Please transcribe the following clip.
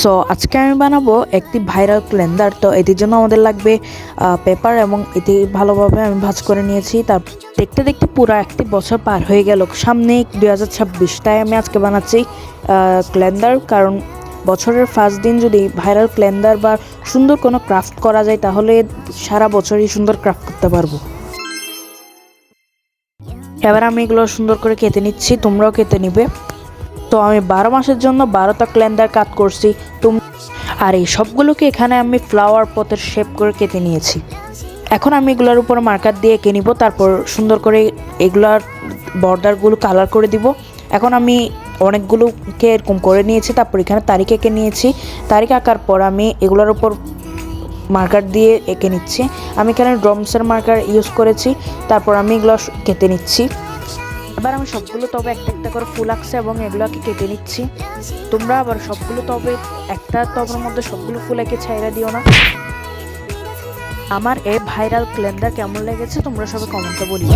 So আজকে আমি বানাবো একটি ভাইরাল ক্যালেন্ডার। তো এটির জন্য আমাদের লাগবে পেপার এবং এটি ভালোভাবে আমি ভাঁজ করে নিয়েছি। তার দেখতে দেখতে পুরো একটি বছর পার হয়ে গেল, সামনে 2026। তাই আমি আজকে বানাচ্ছি ক্যালেন্ডার, কারণ বছরের ফার্স্ট দিন যদি ভাইরাল ক্যালেন্ডার বা সুন্দর কোনো ক্রাফট করা যায় তাহলে সারা বছরই সুন্দর ক্রাফট করতে পারবো। এবার আমি এগুলো সুন্দর করে কেটে নিচ্ছি, তোমরাও কেটে নিবে। তো আমি 12 মাসের জন্য 12টা ক্যালেন্ডার কাট করছি। আর এই সবগুলোকে এখানে আমি ফ্লাওয়ার পথের শেপ করে কেটে নিয়েছি। এখন আমি এগুলোর উপর মার্কার দিয়ে এঁকে নিব, তারপর সুন্দর করে এগুলার বর্ডারগুলো কালার করে দিব। এখন আমি অনেকগুলোকে এরকম করে নিয়েছি, তারপর এখানে তারিখ এঁকে নিয়েছি। তারিখ আঁকার পর আমি এগুলোর উপর মার্কার দিয়ে এঁকে নিচ্ছি। আমি এখানে ড্রমসের মার্কার ইউজ করেছি। তারপর আমি এগুলো কেটে নিচ্ছি। এবার আমি সবগুলো তবে একটা একটা করে ফুল আঁকছে এবং এগুলোকে কেটে নিচ্ছি। তোমরা আবার সবগুলো তবে একটা তবের মধ্যে সবগুলো ফুল এঁকে ছাইড়া দিও না। আমার এই ভাইরাল ক্যালেন্ডার কেমন লেগেছে তোমরা সবাই কমেন্টে বলিও।